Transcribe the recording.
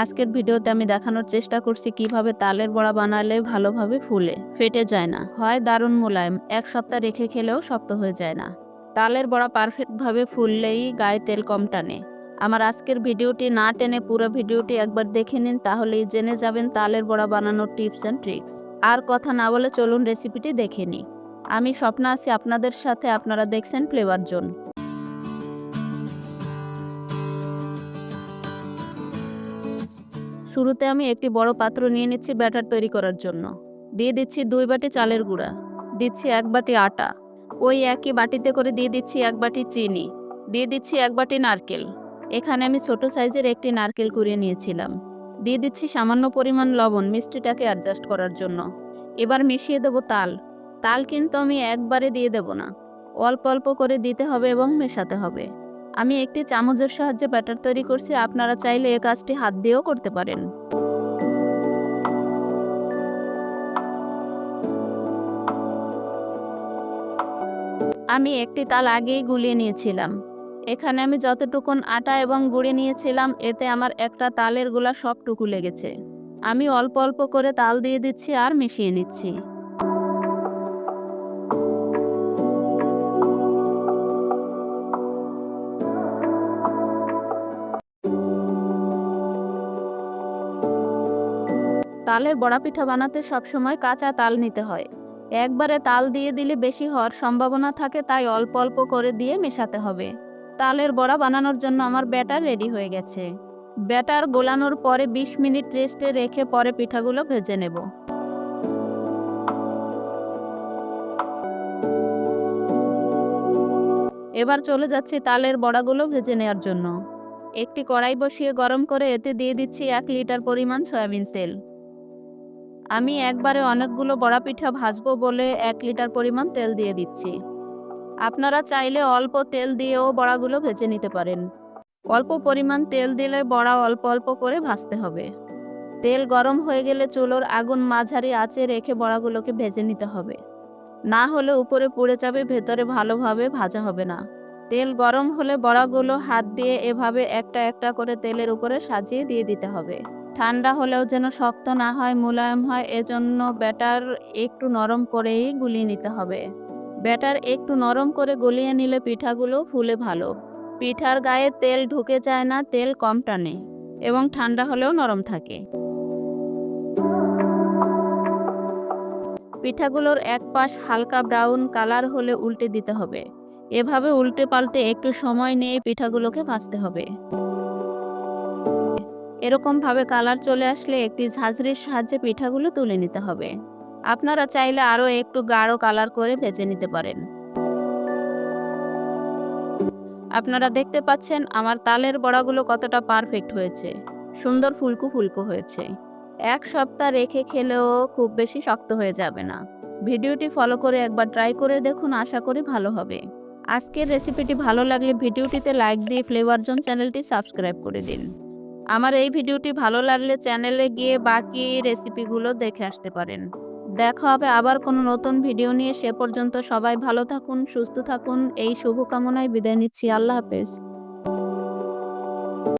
আজকের ভিডিওতে আমি দেখানোর চেষ্টা করছি কিভাবে তালের বড়া বানালে ভালোভাবে ফুলে ফেটে যায় না, হয় দারুণ মোলায়েম, এক সপ্তাহ রেখে খেলেও শক্ত হয়ে যায় না। তালের বড়া পারফেক্টভাবে ফুললেই গায়ে তেল কম টানে। আমার আজকের ভিডিওটি না টেনে পুরো ভিডিওটি একবার দেখে নিন, তাহলেই জেনে যাবেন তালের বড়া বানানোর টিপস অ্যান্ড ট্রিক্স। আর কথা না বলে চলুন রেসিপিটি দেখে নিই। আমি স্বপ্না আছি আপনাদের সাথে, আপনারা দেখছেন ফ্লেভার জোন। শুরুতে আমি একটি বড় পাত্র নিয়ে নিচ্ছি ব্যাটার তৈরি করার জন্য। দিয়ে দিচ্ছি 2 বাটি চালের গুঁড়া, দিচ্ছি 1 বাটি আটা, ওই একই বাটিতে করে দিয়ে দিচ্ছি 1 বাটি চিনি, দিয়ে দিচ্ছি 1 বাটি নারকেল। এখানে আমি ছোট সাইজের একটি নারকেল কুড়িয়ে নিয়েছিলাম। দিয়ে দিচ্ছি সামান্য পরিমাণ লবণ মিষ্টিটাকে অ্যাডজাস্ট করার জন্য। এবার মিশিয়ে দেবো তাল। তাল কিন্তু আমি একবারে দিয়ে দেব না, অল্প অল্প করে দিতে হবে এবং মেশাতে হবে। আমি একটি চামচের সাহায্যে ব্যাটার তৈরি করছি, আপনারা চাইলে এই কাজটি হাত দিয়েও করতে পারেন। আমি একটি তাল আগেই গুলিয়ে নিয়েছিলাম। এখানে আমি যতটুকুন আটা এবং গুঁড়ি নিয়েছিলাম, এতে আমার একটা তালের গোলা সবটুকু লেগেছে। আমি অল্প অল্প করে তাল দিয়ে দিচ্ছি আর মিশিয়ে নিচ্ছি। তালের বড়া পিঠা বানাতে সবসময় কাঁচা তাল নিতে হয়। একবারে তাল দিয়ে দিলে বেশি হওয়ার সম্ভাবনা থাকে, তাই অল্প অল্প করে দিয়ে মেশাতে হবে। তালের বড়া বানানোর জন্য আমার ব্যাটার রেডি হয়ে গেছে। ব্যাটার গোলানোর পরে 20 মিনিট রেস্টে রেখে পরে পিঠাগুলো ভেজে নেব। এবার চলে যাচ্ছি তালের বড়াগুলো ভেজে নেওয়ার জন্য। একটি কড়াই বসিয়ে গরম করে এতে দিয়ে দিচ্ছি 1 লিটার পরিমাণ সয়াবিন তেল। আমি একবারে অনেকগুলো বড়া পিঠা ভাজবো বলে 1 লিটার পরিমাণ তেল দিয়ে দিচ্ছি। আপনারা চাইলে অল্প তেল দিয়েও বড়াগুলো ভেজে নিতে পারেন। অল্প পরিমাণ তেল দিলে বড়া অল্প অল্প করে ভাজতে হবে। তেল গরম হয়ে গেলে চুলোর আগুন মাঝারি আঁচে রেখে বড়াগুলোকে ভেজে নিতে হবে। না হলে উপরে পুড়ে যাবে, ভেতরে ভালোভাবে ভাজা হবে না। তেল গরম হলে বড়াগুলো হাত দিয়ে এভাবে একটা একটা করে তেলের উপরে সাজিয়ে দিয়ে দিতে হবে। ঠান্ডা হলেও যেন শক্ত না হয়, মোলায়েম হয়, এজন্য ব্যাটার একটু নরম করেই গুলিয়ে নিতে হবে। ব্যাটার একটু নরম করে গলিয়ে নিলে পিঠাগুলো ফুলে ভালো। পিঠার গায়ে তেল ঢুকে যায় না, তেল কম টানে এবং ঠান্ডা হলেও নরম থাকে। পিঠাগুলোর এক পাশ হালকা ব্রাউন কালার হলে উল্টে দিতে হবে। এভাবে উল্টে পাল্টে একটু সময় নিয়ে পিঠাগুলোকে ভাজতে হবে। এরকম ভাবে কালার চলে আসলে একটি ঝাঁঝরির সাহায্যে পিঠাগুলো তুলে নিতে হবে। আপনারা চাইলে আরও একটু গাঢ় কালার করে ভেজে নিতে পারেন। আপনারা দেখতে পাচ্ছেন আমার তালের বড়াগুলো কতটা পারফেক্ট হয়েছে, সুন্দর ফুলকো ফুলকো হয়েছে। এক সপ্তাহ রেখে খেলেও খুব বেশি শক্ত হয়ে যাবে না। ভিডিওটি ফলো করে একবার ট্রাই করে দেখুন, আশা করি ভালো হবে। আজকের রেসিপিটি ভালো লাগলে ভিডিওটিতে লাইক দিয়ে ফ্লেভার জোন চ্যানেলটি সাবস্ক্রাইব করে দিন। আমার এই ভিডিওটি ভালো লাগলে চ্যানেলে গিয়ে বাকি রেসিপিগুলো দেখে আসতে পারেন। দেখা হবে আবার কোনো নতুন ভিডিও নিয়ে, সে পর্যন্ত সবাই ভালো থাকুন, সুস্থ থাকুন, এই শুভকামনায় বিদায় নিচ্ছি। আল্লাহ হাফেজ।